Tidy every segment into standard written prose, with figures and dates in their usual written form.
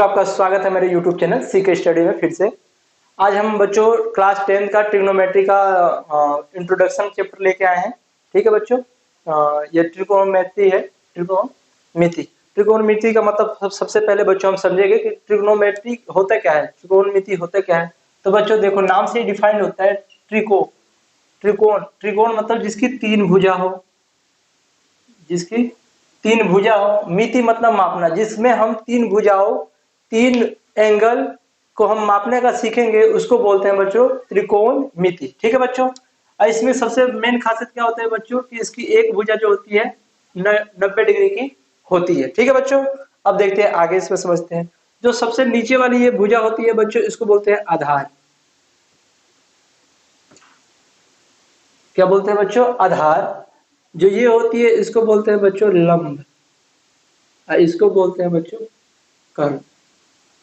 आपका स्वागत है मेरे YouTube चैनल सीके स्टडी में फिर से। आज हम बच्चों क्लास 10 का ट्रिग्नोमेट्री का इंट्रोडक्शन चैप्टर लेके आए हैं। ठीक है बच्चों, ये ट्रिग्नोमेट्री है। ट्रिग्नोमेट्री का मतलब सबसे पहले बच्चों हम समझेंगे कि ट्रिग्नोमेट्री होता क्या है, त्रिकोणमिति होता क्या है। तो बच्चों देखो, नाम से ही डिफाइन होता है त्रिकोण मतलब जिसकी तीन भुजा हो, जिसकी तीन भुजा हो। मिति मतलब मापना, जिसमें हम तीन भुजाओं, तीन एंगल को हम मापने का सीखेंगे, उसको बोलते हैं बच्चों त्रिकोणमिति। ठीक है बच्चों, और इसमें सबसे मेन खासियत क्या होता है बच्चों कि इसकी एक भुजा जो होती है 90 डिग्री की होती है। ठीक है बच्चों, अब देखते हैं आगे, इसमें समझते हैं। जो सबसे नीचे वाली ये भुजा होती है बच्चों, इसको बोलते हैं आधार। क्या बोलते हैं बच्चों? आधार। जो ये होती है इसको बोलते हैं बच्चों लंब, इसको बोलते हैं बच्चों कर्ण।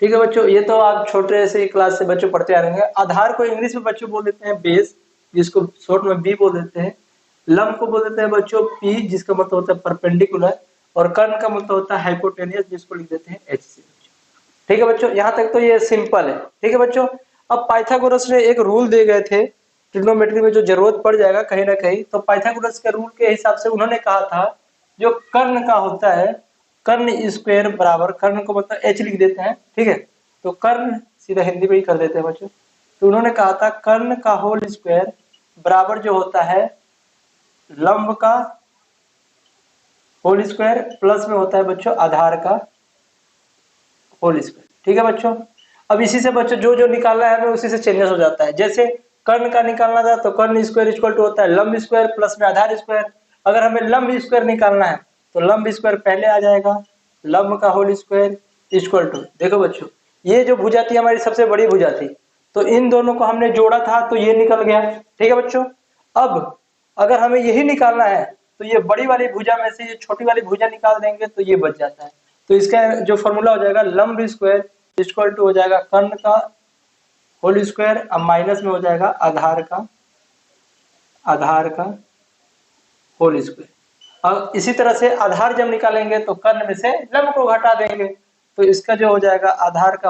ठीक है बच्चों, ये तो आप छोटे से क्लास से बच्चों पढ़ते आ रहे हैं। आधार को इंग्लिश में बच्चों बोल देते हैं बेस, जिसको शॉर्ट में बी बोल देते हैं। लंब को बोल देते हैं बच्चों पी, जिसका मतलब होता है परपेंडिकुलर। और कर्ण का मतलब होता है हाइपोटेनियस, जिसको लिख देते हैं एच से। ठीक है बच्चों, यहाँ तक तो ये सिंपल है। ठीक है बच्चों, अब पाइथागोरस ने एक रूल दे गए थे ट्रिग्नोमेट्री में, जो जरूरत पड़ जाएगा कहीं ना कहीं। तो पाइथागोरस के रूल के हिसाब से उन्होंने कहा था जो कर्ण का होता है, कर्ण स्क्वायर बराबर, कर्ण को मतलब एच लिख देते हैं। ठीक है, तो कर्ण सीधा हिंदी में ही कर देते हैं बच्चों। तो उन्होंने कहा था कर्ण का होल स्क्वायर बराबर जो होता है लंब का होल स्क्वायर प्लस में होता है बच्चों आधार का होल स्क्वायर। ठीक है बच्चों, अब इसी से बच्चों जो जो निकालना है हमें उसी से चेंजेस हो जाता है। जैसे कर्ण का निकालना था तो कर्ण स्क्वायर इक्वल टू होता है लंब स्क्वायर प्लस में आधार स्क्वायर। अगर हमें लंब स्क्वायर निकालना है तो लंब स्क्वायर पहले आ जाएगा, लंब का होल स्क्वायर इक्वल टू, देखो बच्चों ये जो भुजा थी हमारी सबसे बड़ी भुजा थी, तो इन दोनों को हमने जोड़ा था तो ये निकल गया। ठीक है बच्चों, अब अगर हमें यही निकालना है तो ये बड़ी वाली भुजा में से ये छोटी वाली भुजा निकाल देंगे तो ये बच जाता है। तो इसका जो फॉर्मूला हो जाएगा लंब स्क्वायर इक्वल टू हो जाएगा कर्ण का होल स्क्वायर, अब माइनस में हो जाएगा आधार का होल स्क्वायर। अब इसी तरह से आधार जब निकालेंगे तो कर्ण में से लंब को घटा देंगे, तो इसका जो हो जाएगा आधार का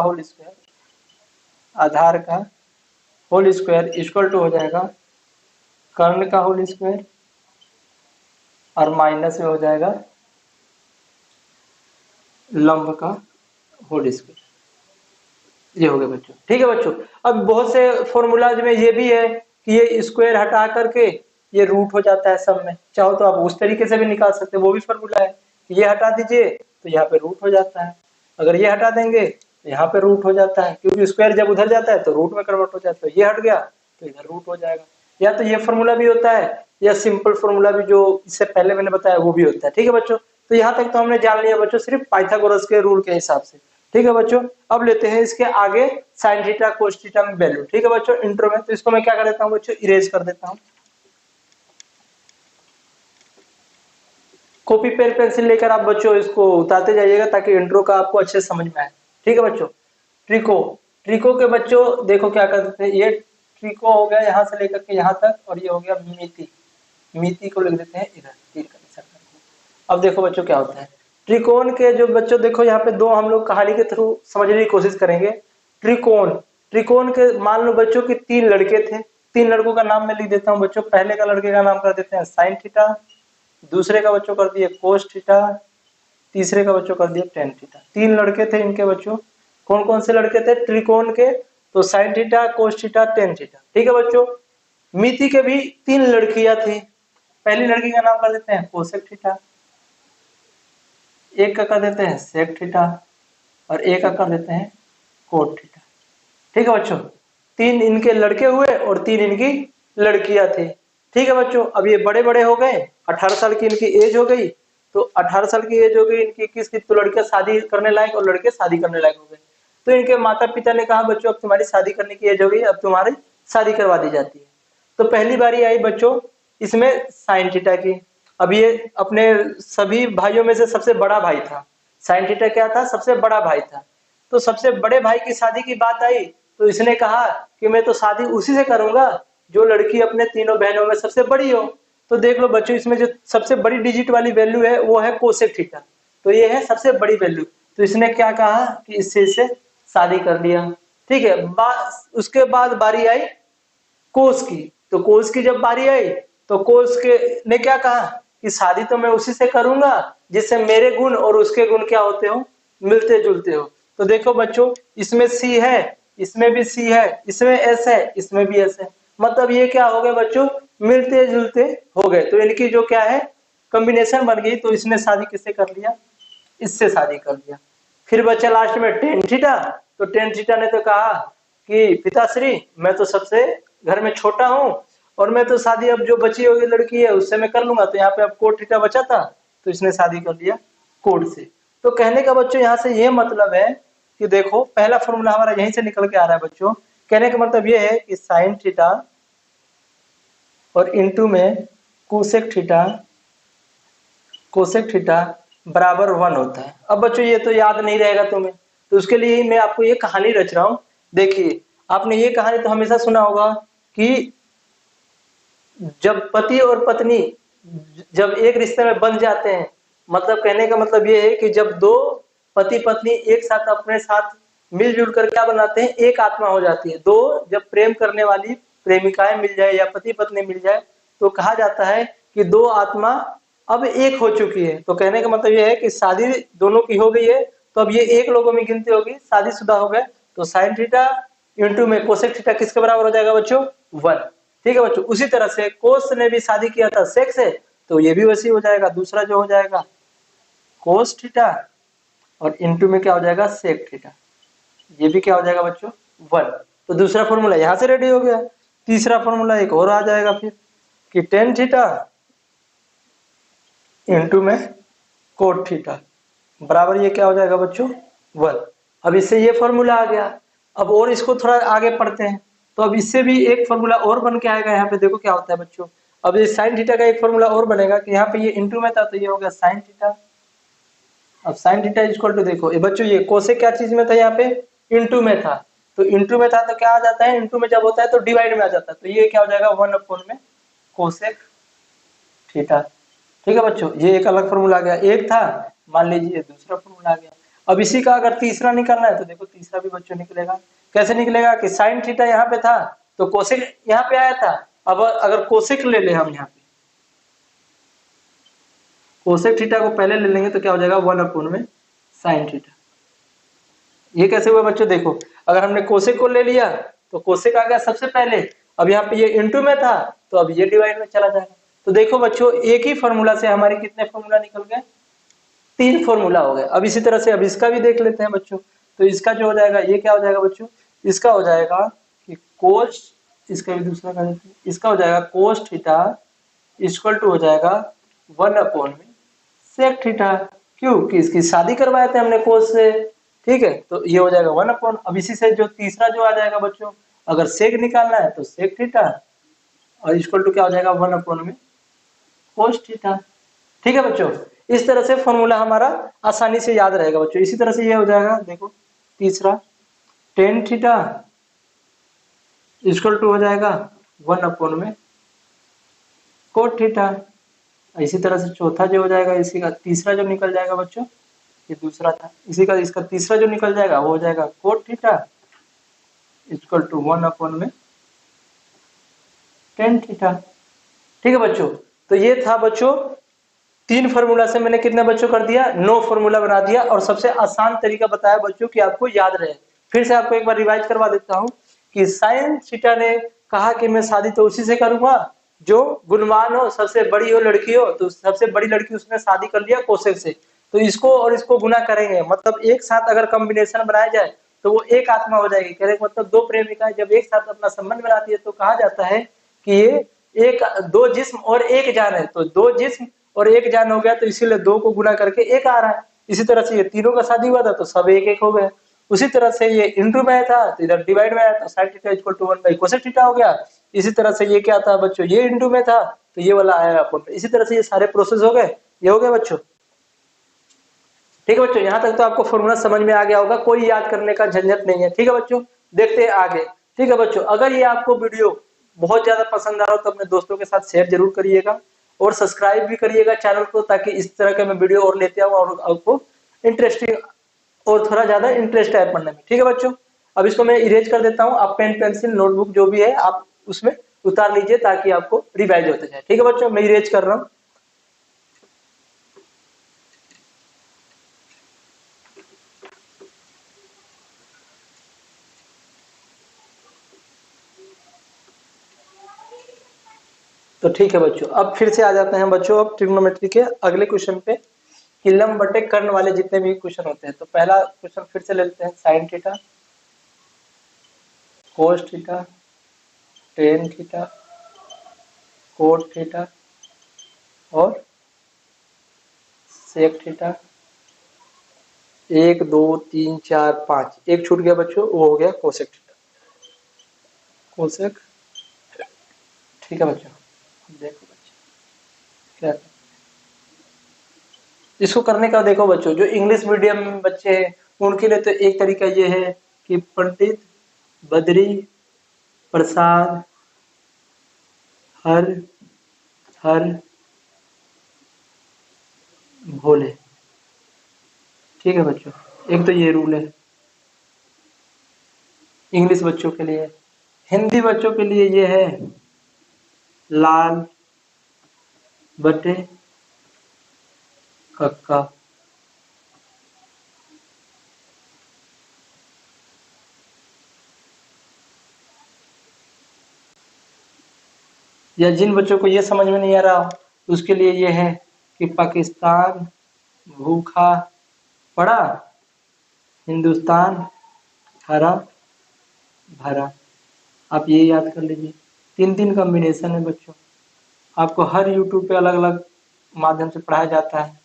होल स्क्वायर इक्वल टू हो जाएगा कर्ण का होल स्क्वायर और माइनस में हो जाएगा लंब का होल स्क्वायर। ये हो गया बच्चों। ठीक है बच्चों, अब बहुत से फॉर्मूलाज में ये भी है कि ये स्क्वायर हटा करके ये रूट हो जाता है सब में। चाहो तो आप उस तरीके से भी निकाल सकते हैं, वो भी फॉर्मूला है कि ये हटा दीजिए तो यहाँ पे रूट हो जाता है, अगर ये हटा देंगे तो यहाँ पे रूट हो जाता है, क्योंकि स्क्वायर जब उधर जाता है तो रूट में कन्वर्ट हो जाता है। ये हट गया तो इधर रूट हो जाएगा। या तो ये फॉर्मूला भी होता है या सिंपल फॉर्मूला भी जो इससे पहले मैंने बताया वो भी होता है। ठीक है बच्चों, तो यहाँ तक तो हमने जान लिया बच्चों सिर्फ पाइथागोरस के रूल के हिसाब से। ठीक है बच्चों, अब लेते हैं इसके आगे साइन थीटा कोस थीटा में वैल्यू। ठीक है बच्चों, इंट्रो में तो इसको मैं क्या कर देता हूँ बच्चों, इरेज कर देता हूँ। कॉपी पेन पेंसिल लेकर आप बच्चों इसको उतारते जाइएगा ताकि इंट्रो का आपको अच्छे से समझ में आए। ठीक है बच्चों, ट्रिको के बच्चों देखो क्या करते हैं, ये ट्रिको हो गया यहाँ से लेकर के यहाँ तक, और ये हो गया मिति को लिख देते हैं इधर तीर का निशान करके। अब देखो बच्चों क्या होता है त्रिकोण के जो बच्चों, देखो यहाँ पे दो हम लोग कहानी के थ्रू समझने की कोशिश करेंगे। त्रिकोण के मान लो बच्चों कि तीन लड़के थे, तीन लड़कों का नाम मैं लिख देता हूँ बच्चों। पहले का लड़के का नाम कर देते हैं साइन थीटा, दूसरे का बच्चों कर दिए कोस थीटा, तीसरे का बच्चों कर दिया टेन थीटा। तीन लड़के थे इनके बच्चों। कौन कौन से लड़के थे त्रिकोण के? तो sine theta, cos theta, tan theta. ठीक है बच्चों, मिति के भी तीन लड़कियां थी। पहली लड़की का नाम कर देते हैं कोसेक थीटा, एक का कर देते हैं सेक थीटा और एक का कर देते हैं कोट थीटा। ठीक है बच्चों, तीन इनके लड़के हुए और तीन इनकी लड़कियां थी। ठीक है बच्चों, अब ये बड़े बड़े हो गए, 18 साल की इनकी एज हो गई। तो 18 साल की एज हो गई इनकी, किसकी? तो लड़कियां शादी करने लायक और लड़के शादी करने लायक हो गए। तो इनके माता पिता ने कहा बच्चों अब तुम्हारी शादी करने की एज हो गई, अब तुम्हारी शादी करवा दी जाती है। तो पहली बारी आई बच्चों इसमें साइन थीटा की। अब ये अपने सभी भाइयों में से सबसे बड़ा भाई था। साइन थीटा क्या था? सबसे बड़ा भाई था। तो सबसे बड़े भाई की शादी की बात आई तो इसने कहा कि मैं तो शादी उसी से करूंगा जो लड़की अपने तीनों बहनों में सबसे बड़ी हो। तो देख लो बच्चों, इसमें जो सबसे बड़ी डिजिट वाली वैल्यू है वो है कोसेक थीटा। तो ये है सबसे बड़ी वैल्यू। तो इसने क्या कहा कि इससे शादी कर लिया। ठीक है, उसके बाद बारी आई कोस की। तो कोस की जब बारी आई तो कोस के ने क्या कहा कि शादी तो मैं उसी से करूंगा जिससे मेरे गुण और उसके गुण क्या होते हो, मिलते जुलते हो। तो देखो बच्चों, इसमें सी है, इसमें भी सी है, इसमें एस है, इसमें भी एस है, मतलब ये क्या हो गए बच्चों, मिलते जुलते हो गए। तो इनकी जो क्या है कॉम्बिनेशन बन गई। तो इसने शादी किससे कर लिया, इससे शादी कर लिया। फिर बच्चा लास्ट में टेन थीटा। तो टेन थीटा ने तो कहा कि पिताश्री मैं तो सबसे घर में छोटा हूँ और मैं तो शादी अब जो बची हुई लड़की है उससे मैं कर लूंगा। तो यहाँ पे अब कोट थीटा बचा था तो इसने शादी कर लिया कोड से। तो कहने का बच्चों यहाँ से ये मतलब है कि देखो पहला फॉर्मूला हमारा यहीं से निकल के आ रहा है बच्चों। कहने का मतलब ये है कि साइन थीटा और इनटू में कोसेक थीटा बराबर 1 होता है। अब बच्चों ये तो याद नहीं रहेगा तुम्हें, तो उसके लिए मैं आपको ये कहानी रच रहा हूं। देखिए आपने ये कहानी तो हमेशा सुना होगा कि जब पति और पत्नी जब एक रिश्ते में बंध जाते हैं, मतलब कहने का मतलब ये है कि जब दो पति पत्नी एक साथ अपने साथ मिलजुल कर क्या बनाते हैं, एक आत्मा हो जाती है। दो जब प्रेम करने वाली प्रेमिकाएं मिल जाए या पति पत्नी मिल जाए तो कहा जाता है कि दो आत्मा अब एक हो चुकी है। तो कहने का मतलब ये है कि शादी दोनों की हो गई है तो अब ये एक लोगों में गिनती होगी, शादीशुदा हो गए। तो साइन थीटा इंटू में कोसेक थीटा किसके बराबर हो जाएगा बच्चों, 1। ठीक है बच्चों, उसी तरह से कोस ने भी शादी किया था सेक से, तो ये भी वैसे हो जाएगा। दूसरा जो हो जाएगा कोस थीटा और इंटू में क्या हो जाएगा सेक थीटा, ये भी क्या हो जाएगा बच्चों 1। तो दूसरा फॉर्मूला यहां से रेडी हो गया। तीसरा फॉर्मूला एक और आ जाएगा फिर कि टेन थीटा इंटू में कोट थीटा बराबर ये क्या हो जाएगा बच्चों 1। अब इससे ये फॉर्मूला आ गया। अब और इसको थोड़ा आगे पढ़ते हैं तो अब इससे भी एक फॉर्मूला और बन के आएगा। यहाँ पे देखो क्या होता है बच्चों, अब ये साइन थीटा का एक फॉर्मूला और बनेगा कि यहाँ पे ये इंटू में था तो ये हो गया साइन थीटा। अब साइन थीटा इक्वल टू देखो ये बच्चों ये कोसेक क्या चीज में था, यहाँ पे इंटू में था। तो इंटू में था तो क्या आ जाता है, इंटू में जब होता है तो डिवाइड में आ जाता है। तो ये क्या हो जाएगा 1 में कोसेक थीटा। ठीक है बच्चों, ये एक अलग फॉर्मूला आ गया। एक था मान लीजिए दूसरा फॉर्मूला आ गया। अब इसी का अगर तीसरा निकालना है तो देखो तीसरा भी बच्चों निकलेगा। कैसे निकलेगा कि साइन थीटा यहाँ पे था तो कोसेक यहाँ पे आया था। अब अगर कोसेक ले ले हम यहाँ पे कोसेक थीटा को पहले ले लेंगे तो क्या हो जाएगा 1 में साइन थीटा। ये कैसे हुआ बच्चों, देखो अगर हमने कोसेक को ले लिया तो कोसेक आ गया सबसे पहले। अब यहाँ पे ये इंटू में था तो अब ये डिवाइड में चला जाएगा। तो देखो बच्चों एक ही फॉर्मूला से हमारे कितने फॉर्मूला निकल गए, 3 फॉर्मूला हो गए। अब इसी तरह से अब इसका भी देख लेते हैं बच्चों। तो इसका जो हो जाएगा ये क्या हो जाएगा बच्चों, इसका हो जाएगा कि कोस, इसका भी दूसरा कर देते हैं, इसका हो जाएगा कोस थीटा इक्वल टू हो जाएगा 1 में सेक थीटा। क्यों कि इसकी शादी करवाए थे हमने कोस से। ठीक है, तो ये हो जाएगा 1। अब इसी से जो तीसरा जो आ जाएगा बच्चों, अगर सेक निकालना है तो सेक थीटा और इक्वल टू क्या हो जाएगा 1 में कोस थीटा। ठीक है बच्चों, इस तरह से फॉर्मूला हमारा आसानी से याद रहेगा बच्चों। इसी तरह से ये हो जाएगा देखो तीसरा टेन थीटा इक्वल टू हो जाएगा 1 में कोट थीटा। इसी तरह से चौथा जो हो जाएगा, इसी का तीसरा जो निकल जाएगा बच्चों, ये दूसरा था, इसी का इसका तीसरा जो निकल जाएगा वो हो जाएगा कोट थीटा इक्वल टू 1 में टेन थीटा। ठीक है बच्चों, तो ये था बच्चों 3 फॉर्मूला से मैंने कितने बच्चों कर दिया, 9 फॉर्मूला बना दिया और सबसे आसान तरीका बताया बच्चों कि आपको याद रहे। फिर से आपको एक बार रिवाइज करवा देता हूं कि साइन थीटा ने कहा कि मैं शादी तो उसी से करूंगा जो गुणवान हो, सबसे बड़ी हो लड़की हो। तो सबसे बड़ी लड़की उसने शादी कर लिया कोसेक से। तो इसको और इसको गुना करेंगे, मतलब एक साथ अगर कॉम्बिनेशन बनाया जाए तो वो एक आत्मा हो जाएगी। कहने का मतलब 2 प्रेमिकाएं जब एक साथ अपना संबंध बनाती है तो कहा जाता है कि ये एक 2 जिस्म और एक जान है। तो 2 जिस्म और एक जान हो गया तो इसीलिए 2 को गुना करके एक आ रहा है। इसी तरह से ये तीनों का शादी हुआ था तो सब एक एक हो गए। उसी तरह से ये इंटू में आया था तो इधर डिवाइड में आया तो sine theta equal to 1 by cosec theta हो गया। इसी तरह से ये क्या था बच्चों, ये इंटू में था तो ये वाला आया अपन। इसी तरह से ये सारे प्रोसेस हो गए, ये हो गया बच्चों। ठीक है बच्चों, यहाँ तक तो आपको फॉर्मूला समझ में आ गया होगा, कोई याद करने का झंझट नहीं है। ठीक है बच्चों, देखते हैं आगे। ठीक है बच्चों, अगर ये आपको वीडियो बहुत ज्यादा पसंद आ रहा हो तो अपने दोस्तों के साथ शेयर जरूर करिएगा और सब्सक्राइब भी करिएगा चैनल को, ताकि इस तरह के मैं वीडियो और लेते आऊँ और आपको इंटरेस्टिंग और थोड़ा ज्यादा इंटरेस्ट है पढ़ने में। ठीक है बच्चों, अब इसको मैं इरेज कर देता हूँ, आप पेन पेंसिल नोटबुक जो भी है आप उसमें उतार लीजिए ताकि आपको रिवाइज होते जाए। ठीक है बच्चों, मैं इरेज कर रहा हूँ। तो ठीक है बच्चों, अब फिर से आ जाते हैं बच्चों अब ट्रिग्नोमेट्री के अगले क्वेश्चन पे कि लंब बटे कर्ण वाले जितने भी क्वेश्चन होते हैं। तो पहला क्वेश्चन फिर से ले लेते हैं, sine theta, cos theta, tan theta, cot theta और सेक थीटा। 1 2 3 4 5, एक छूट गया बच्चों, वो हो गया कोसेक थीटा, कोसेक। ठीक है बच्चों, देखो बच्चों क्या इसको करने का, देखो बच्चों जो इंग्लिश मीडियम में बच्चे हैं उनके लिए तो एक तरीका ये है कि पंडित बद्री प्रसाद हर हर भोले। ठीक है बच्चों, एक तो ये रूल है इंग्लिश बच्चों के लिए। हिंदी बच्चों के लिए ये है लाल बटे कक्का। या जिन बच्चों को ये समझ में नहीं आ रहा उसके लिए ये है कि पाकिस्तान भूखा पड़ा, हिंदुस्तान हरा भरा। आप ये याद कर लीजिए, 3 कॉम्बिनेशन है बच्चों, आपको हर यूट्यूब पे अलग अलग माध्यम से पढ़ाया जाता है।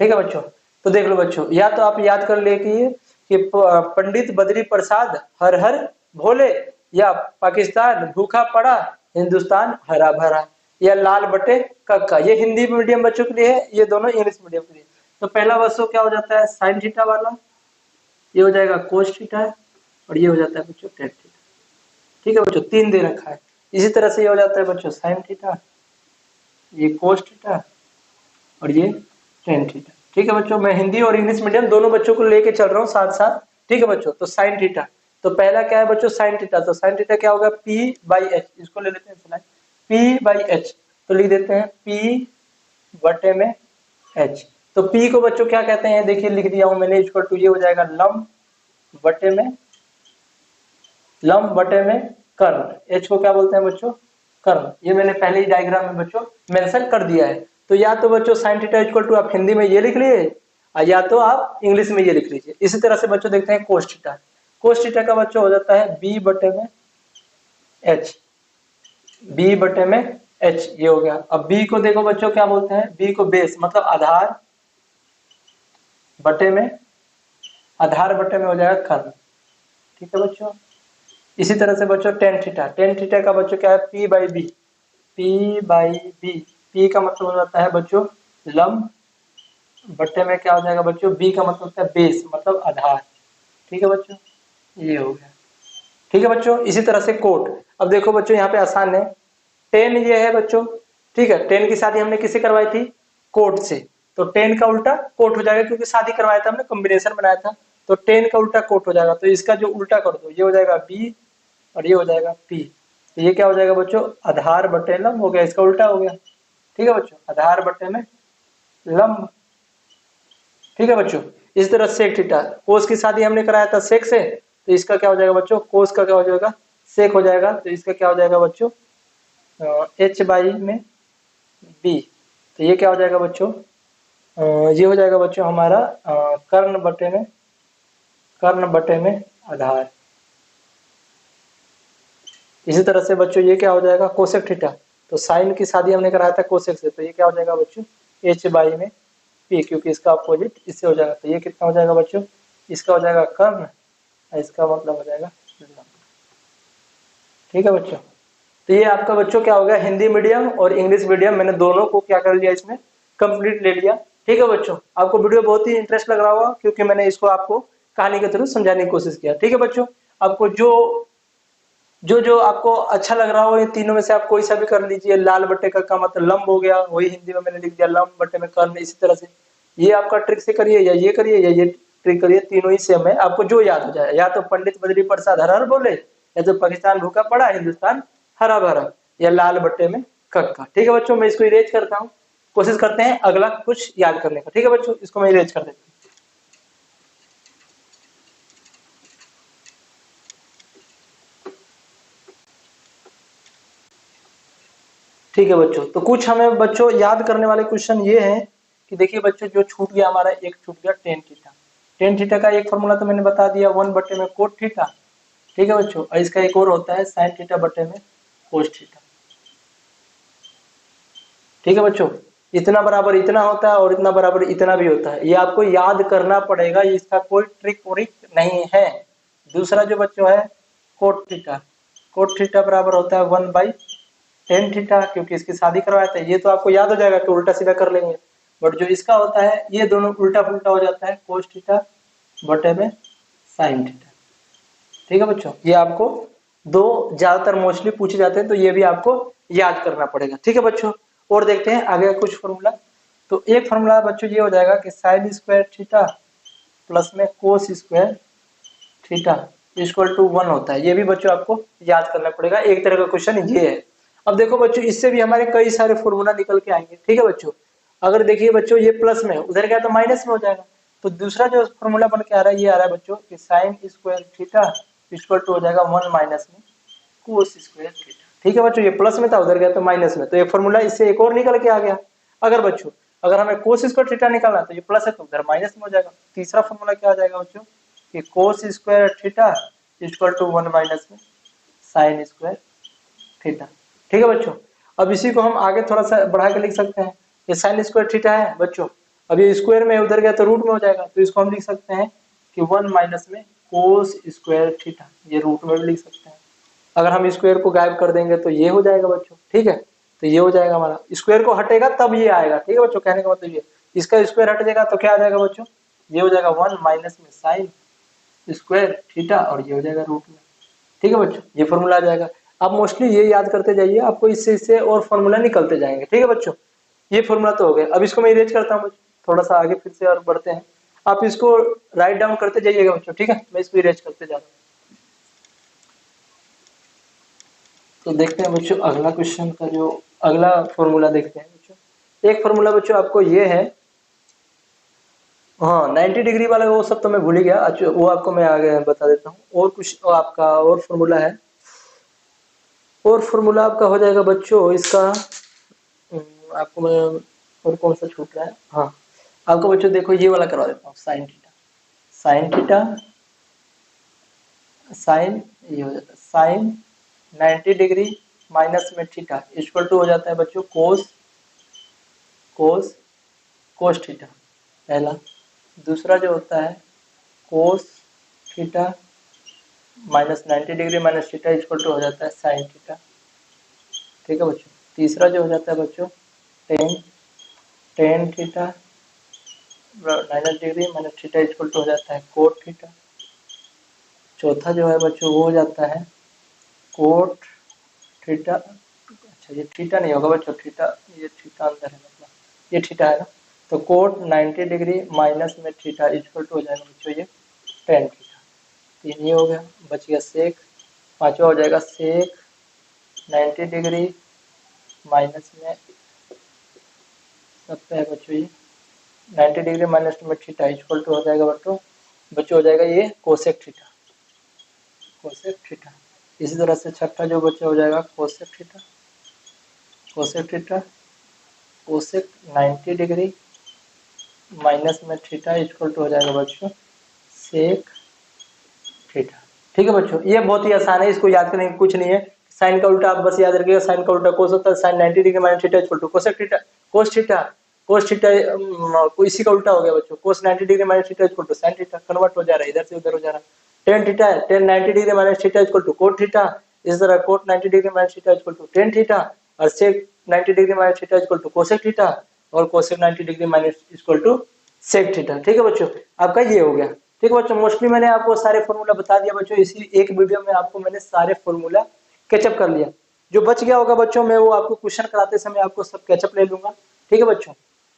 ठीक है बच्चों, तो देख लो बच्चों, या तो आप याद कर ले कि पंडित बद्री प्रसाद हर हर भोले, या पाकिस्तान भूखा पड़ा हिंदुस्तान हरा भरा, या लाल बटे कक्का। ये हिंदी मीडियम बच्चों के लिए है, ये दोनों इंग्लिश मीडियम के लिए। तो पहला बच्चों क्या हो जाता है साइन थीटा वाला, ये हो जाएगा कोस थीटा और ये हो जाता है बच्चों टेन थीटा। ठीक है बच्चों, 3 दे रखा है। इसी तरह से ये हो जाता है बच्चों साइन थीटा, ये कोस थीटा और ये टेन थीटा। ठीक है बच्चों, मैं हिंदी और इंग्लिश मीडियम दोनों बच्चों को लेके चल रहा हूँ साथ साथ। ठीक है बच्चों, तो साइन थीटा, तो पहला क्या है बच्चों साइन थीटा, तो साइन थीटा क्या होगा पी बाई एच, इसको ले लेते हैं पी बाई एच, तो लिख देते हैं पी बटे में एच। तो पी को बच्चों क्या कहते हैं, देखिए लिख दिया हूं मैंने, इक्वल टू ये हो जाएगा लंब बटे में कर्ण। एच को क्या बोलते हैं बच्चों कर्ण, ये मैंने पहले ही डायग्राम में बच्चों मेंशन कर दिया है। तो या तो बच्चों साइन थीटा इक्वल टू आप हिंदी में ये लिख लिए या तो आप इंग्लिश में ये लिख लीजिए। इसी तरह से बच्चों देखते हैं कोस थीटा, कोस थीटा का बच्चों हो जाता है बी बटे में एच, बी बटे में एच, ये हो गया। अब बी को देखो बच्चों क्या बोलते हैं, बी को बेस मतलब आधार बटे में हो जाएगा कर्ण। ठीक है बच्चों, इसी तरह से बच्चों टेन थीटा का बच्चों क्या है पी बाई बी, पी का मतलब हो जाता है बच्चों लंब बट्टे में क्या हो जाएगा बच्चों बी का मतलब होता है बेस मतलब आधार। ठीक है बच्चों, ये हो गया। ठीक है बच्चों, इसी तरह से कोट। अब देखो बच्चों यहाँ पे आसान है, टेन ये है बच्चों। ठीक है, टेन की शादी हमने किससे करवाई थी कोट से, तो टेन का उल्टा कोट हो जाएगा क्योंकि शादी करवाया था हमने, कॉम्बिनेशन बनाया था, तो टेन का उल्टा कोट हो जाएगा। तो इसका जो उल्टा कर दो ये हो जाएगा बी और ये हो जाएगा पी, तो ये क्या हो जाएगा बच्चों आधार बटे लंब हो गया, इसका उल्टा हो गया। ठीक है बच्चों, आधार बटे में लंब। ठीक है बच्चों, इस तरह सेक थीटा, कोस की शादी हमने कराया था सेक से, तो इसका क्या हो जाएगा बच्चों कोस का क्या हो जाएगा सेक हो जाएगा, तो इसका क्या हो जाएगा बच्चों एच बाई में बी, तो ये क्या हो जाएगा बच्चों ये हो जाएगा बच्चों हमारा कर्ण बटे में आधार। इसी तरह से बच्चों ये क्या हो जाएगा कोसेक थीटा, तो साइन की शादी हमने कराया था कोसेक से, तो ये क्या हो जाएगा बच्चों एच बाई में पी, क्योंकि इसका अपोजिट इससे हो जाएगा, तो ये कितना हो जाएगा बच्चों इसका हो जाएगा कर्ण और इसका मतलब हो जाएगा लंब। ठीक है बच्चों, तो ये आपका बच्चों क्या हो गया हिंदी मीडियम और इंग्लिश मीडियम, मैंने दोनों को क्या कर लिया इसमें कंप्लीट ले लिया। ठीक है बच्चों, आपको वीडियो बहुत ही इंटरेस्ट लग रहा होगा क्योंकि मैंने इसको आपको कहानी के थ्रू समझाने की कोशिश किया। ठीक है बच्चों, आपको जो आपको अच्छा लग रहा हो ये तीनों में से आप कोई सा भी कर लीजिए। लाल बट्टे का मतलब लंब हो गया, वही हिंदी में मैंने लिख दिया लंब बट्टे में कर्ण। इसी तरह से ये आपका ट्रिक से करिए या ये करिए या ये ट्रिक करिए, तीनों ही सेम है, आपको जो याद हो जाए, या तो पंडित बद्री प्रसाद हर हर बोले, या तो पाकिस्तान भूखा पड़ा हिंदुस्तान हरा भरा, या लाल बट्टे में कक्का। ठीक है बच्चों, मैं इसको इरेज करता हूँ, कोशिश करते हैं अगला कुछ याद करने का। ठीक है बच्चों, इसको मैं इरेज कर देता हूँ। ठीक है बच्चों, तो कुछ हमें बच्चों याद करने वाले क्वेश्चन ये हैं कि देखिए बच्चों, जो छूट गया हमारा, एक छूट गया टेन थीटा। टेन थीटा का एक फॉर्मूला तो मैंने बता दिया, 1 बटे में कोट थीटा। ठीक है बच्चों, और इसका एक और होता है साइन थीटा बटे में कोस थीटा। ठीक है बच्चों, इतना बराबर इतना होता है और इतना बराबर इतना भी होता है, ये आपको याद करना पड़ेगा, इसका कोई ट्रिक व्रिक नहीं है। दूसरा जो बच्चों है कोट थीटा, कोट थीटा बराबर होता है 1/tan थीटा, क्योंकि इसकी शादी करवाया था, ये तो आपको याद हो जाएगा कि उल्टा सीधा कर लेंगे। बट जो इसका होता है ये दोनों उल्टा पुल्टा हो जाता है, कोस थीटा बटे में साइन थीटा। ठीक है बच्चों, ये आपको दो ज्यादातर मोस्टली पूछे जाते हैं, तो ये भी आपको याद करना पड़ेगा। ठीक है बच्चों, और देखते हैं आगे कुछ फॉर्मूला। तो एक फॉर्मूला बच्चों ये हो जाएगा कि साइन स्क्वायर थीटा प्लस में cos square theta equal to 1 होता है, ये भी बच्चों आपको याद करना पड़ेगा, एक तरह का क्वेश्चन ये है। अब देखो बच्चों, इससे भी हमारे कई सारे फॉर्मूला निकल के आएंगे। ठीक है बच्चों, अगर देखिए बच्चों ये प्लस में उधर गया तो माइनस में हो जाएगा, तो दूसरा जो फॉर्मूला बन के आ रहा है ये आ रहा है बच्चों कि sine square theta equal to हो जाएगा 1 माइनस में कोस स्क्वायर थीटा। ठीक है बच्चों, ये प्लस में था उधर गया तो माइनस में, तो ये फॉर्मूला इससे एक और निकल के आ गया। अगर बच्चों अगर हमें कोस स्क्वायर थीटा निकालना तो ये प्लस है तो उधर माइनस में हो जाएगा। तीसरा फॉर्मूला क्या आ जाएगा बच्चों कि cos square theta equal to 1 minus में साइन स्क्वायर थीटा। ठीक है बच्चों, अब इसी को हम आगे थोड़ा सा बढ़ा के लिख सकते हैं, ये साइन स्क्वायर थीटा है बच्चों, अब ये स्क्वायर में उधर गया तो रूट में हो जाएगा, तो इसको हम लिख सकते हैं कि 1 माइनस में कोस स्क्वायर थीटा, ये रूट में भी लिख सकते हैं। अगर हम स्क्वायर को गायब कर देंगे तो ये हो जाएगा बच्चों। ठीक है, तो ये हो जाएगा हमारा, स्क्वायर को हटेगा तब ये आएगा। ठीक है बच्चों, कहने का मतलब ये, इसका स्क्वायर हट जाएगा तो क्या आ जाएगा बच्चों, ये हो जाएगा 1 माइनस में साइन स्क्वायर थीटा, और ये हो जाएगा रूट में। ठीक है बच्चों, ये फॉर्मूला आ जाएगा। आप मोस्टली ये याद करते जाइए, आपको इससे और फॉर्मूला निकलते जाएंगे। ठीक है बच्चों, ये फॉर्मूला तो हो गया। अब इसको मैं इरेज करता हूँ, थोड़ा सा आगे फिर से और बढ़ते हैं, आप इसको राइट डाउन करते जाइएगा बच्चों। ठीक है, मैं इसको इरेज करते जा रहा हूँ। तो देखते हैं बच्चों अगला क्वेश्चन का जो अगला फॉर्मूला देखते हैं बच्चों। एक फॉर्मूला बच्चों आपको ये है, हाँ 90 डिग्री वाला, वो सब तो मैं भूल ही गया, अच्छा वो आपको मैं आगे बता देता हूँ। और कुछ आपका और फॉर्मूला है, और फॉर्मूला आपका हो जाएगा बच्चों इसका, आपको मैं और कौन सा छूट रहा है, हाँ आपको बच्चों देखो ये वाला करवा देता हूँ, sine theta, sine theta sine, ये हो जाता है साइन 90 डिग्री माइनस में थीटा इक्वल टू हो जाता है बच्चों कोस कोस कोस थीटा पहला। दूसरा जो होता है cos theta minus 90 degree minus theta equal to हो जाता है साइन थीटा। ठीक है बच्चों, तीसरा जो हो जाता है बच्चों tan tan theta minus degree minus theta equal to हो जाता है कोट थीटा। चौथा जो है बच्चों वो हो जाता है कोट थीटा, अच्छा ये थीटा नहीं होगा बच्चों, थीटा ये थीटा अंदर है, मतलब ये थीटा है ना, तो कोट 90 डिग्री माइनस में थीटा इक्वल टू हो जाएगा बच्चों ये टेन थीटा। तीन ये हो गया, बच गया सेक। पांचवा हो जाएगा सेक 90 डिग्री माइनस में सबसे है बच्चों ये 90 डिग्री माइनस में थीटा इक्वल टू हो जाएगा बच्चों हो जाएगा ये कोसेक थीटा, कोसेक थीटा। इसी तरह से छठा जो बच्चा हो जाएगा cosec theta, cosec theta cosec 90 degree minus में थीटा इक्वल टू हो जाएगा बच्चों सेक थीटा। ठीक है बच्चों, ये बहुत ही आसान है, इसको याद करने की कुछ नहीं है। साइन का उल्टा आप बस याद रखिएगा, साइन का उल्टा कोस होता है, sine 90 degree minus theta equal to cosec theta, cos theta cos theta इसी का उल्टा हो गया बच्चों, cos 90 degree minus theta equal to sine theta, convert हो जा रहा है, इधर से उधर हो जा रहा है। टेन थीटा है, tan 90 degree minus theta equal to cot theta, इस तरह cot 90 degree minus theta equal to tan theta, और sec 90 degree minus theta equal to cosec theta, और cosec 90 degree minus equal to sec theta. ठीक है बच्चों, आपका ये हो गया। ठीक है बच्चों, मोस्टली मैंने आपको सारे फॉर्मूला बता दिया बच्चों, इसी एक वीडियो में आपको मैंने सारे फॉर्मूला कैचअप कर लिया। जो बच गया होगा बच्चों मैं वो आपको क्वेश्चन कराते समय आपको सब कैचअप ले लूंगा। ठीक है बच्चों,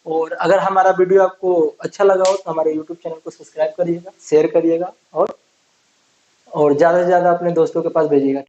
और अगर हमारा वीडियो आपको अच्छा लगा हो तो हमारे यूट्यूब चैनल को सब्सक्राइब करिएगा, शेयर करिएगा और ज़्यादा से ज़्यादा अपने दोस्तों के पास भेजिएगा।